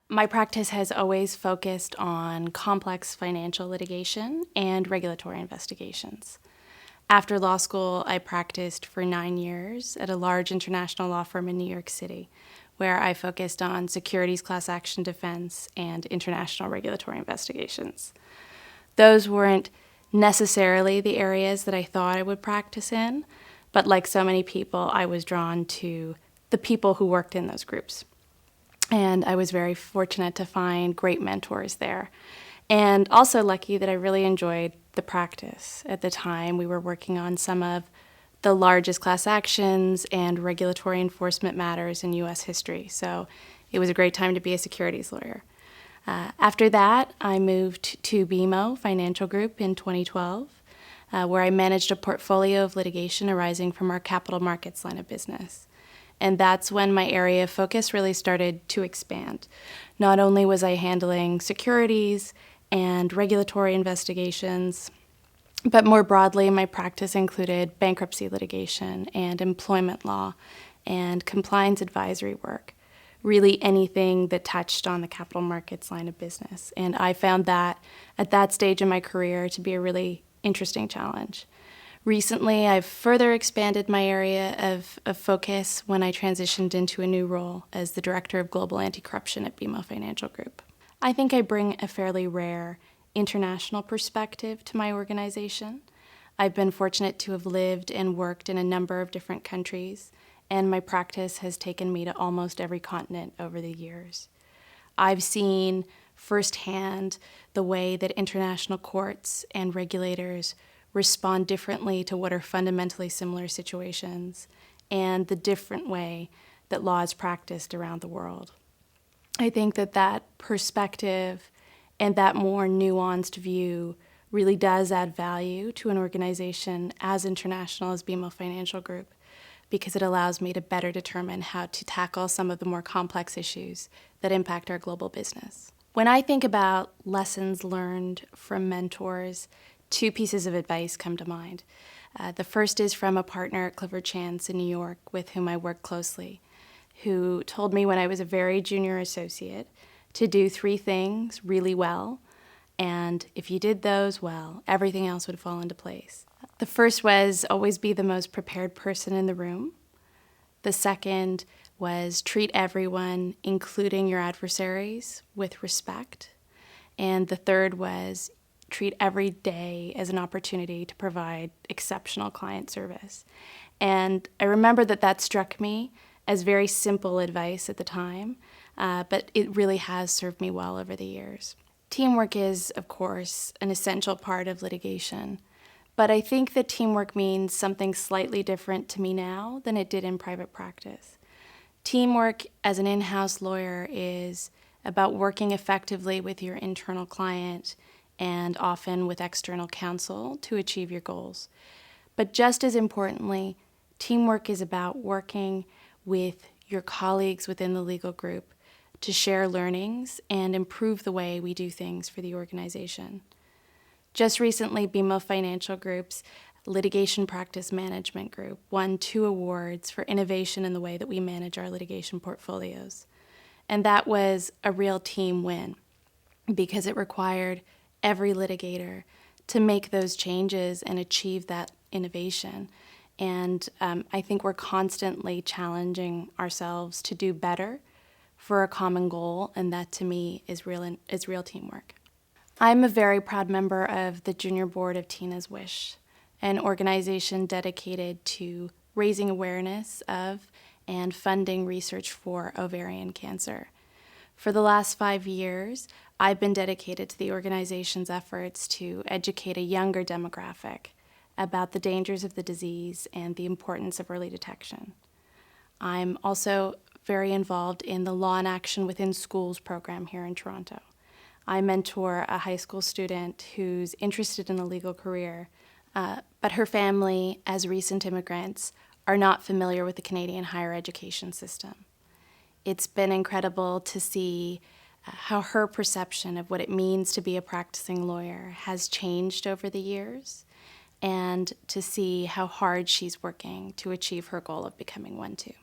My practice has always focused on complex financial litigation and regulatory investigations. After law school, I practiced for 9 years at a large international law firm in New York City, where I focused on securities class action defense and international regulatory investigations. Those weren't necessarily the areas that I thought I would practice in, but like so many people, I was drawn to the people who worked in those groups. And I was very fortunate to find great mentors there. And also lucky that I really enjoyed the practice. At the time, we were working on some of the largest class actions and regulatory enforcement matters in U.S. history. So it was a great time to be a securities lawyer. After that, I moved to BMO Financial Group in 2012, where I managed a portfolio of litigation arising from our capital markets line of business. And that's when my area of focus really started to expand. Not only was I handling securities and regulatory investigations, but more broadly, my practice included bankruptcy litigation and employment law and compliance advisory work, really anything that touched on the capital markets line of business. And I found that at that stage in my career to be a really interesting challenge. Recently, I've further expanded my area of focus when I transitioned into a new role as the Director of Global Anti-Corruption at BMO Financial Group. I think I bring a fairly rare international perspective to my organization. I've been fortunate to have lived and worked in a number of different countries, and my practice has taken me to almost every continent over the years. I've seen firsthand the way that international courts and regulators respond differently to what are fundamentally similar situations, and the different way that law is practiced around the world. I think that perspective and that more nuanced view really does add value to an organization as international as BMO Financial Group, because it allows me to better determine how to tackle some of the more complex issues that impact our global business. When I think about lessons learned from mentors, two pieces of advice come to mind. The first is from a partner at Clifford Chance in New York with whom I work closely, who told me when I was a very junior associate to do 3 things really well, and if you did those well, everything else would fall into place. The first was always be the most prepared person in the room. The second was treat everyone, including your adversaries, with respect. And the third was treat every day as an opportunity to provide exceptional client service. And I remember that struck me as very simple advice at the time, but it really has served me well over the years. Teamwork is, of course, an essential part of litigation, but I think that teamwork means something slightly different to me now than it did in private practice. Teamwork as an in-house lawyer is about working effectively with your internal client and often with external counsel to achieve your goals. But just as importantly, teamwork is about working with your colleagues within the legal group to share learnings and improve the way we do things for the organization. Just recently, BMO Financial Group's Litigation Practice Management Group won 2 awards for innovation in the way that we manage our litigation portfolios. And that was a real team win because it required every litigator to make those changes and achieve that innovation. And I think we're constantly challenging ourselves to do better for a common goal, and that to me is real teamwork. I'm a very proud member of the junior board of Tina's Wish, an organization dedicated to raising awareness of and funding research for ovarian cancer. For the last 5 years, I've been dedicated to the organization's efforts to educate a younger demographic about the dangers of the disease and the importance of early detection. I'm also very involved in the Law in Action Within Schools program here in Toronto. I mentor a high school student who's interested in a legal career, but her family, as recent immigrants, are not familiar with the Canadian higher education system. It's been incredible to see how her perception of what it means to be a practicing lawyer has changed over the years, and to see how hard she's working to achieve her goal of becoming one too.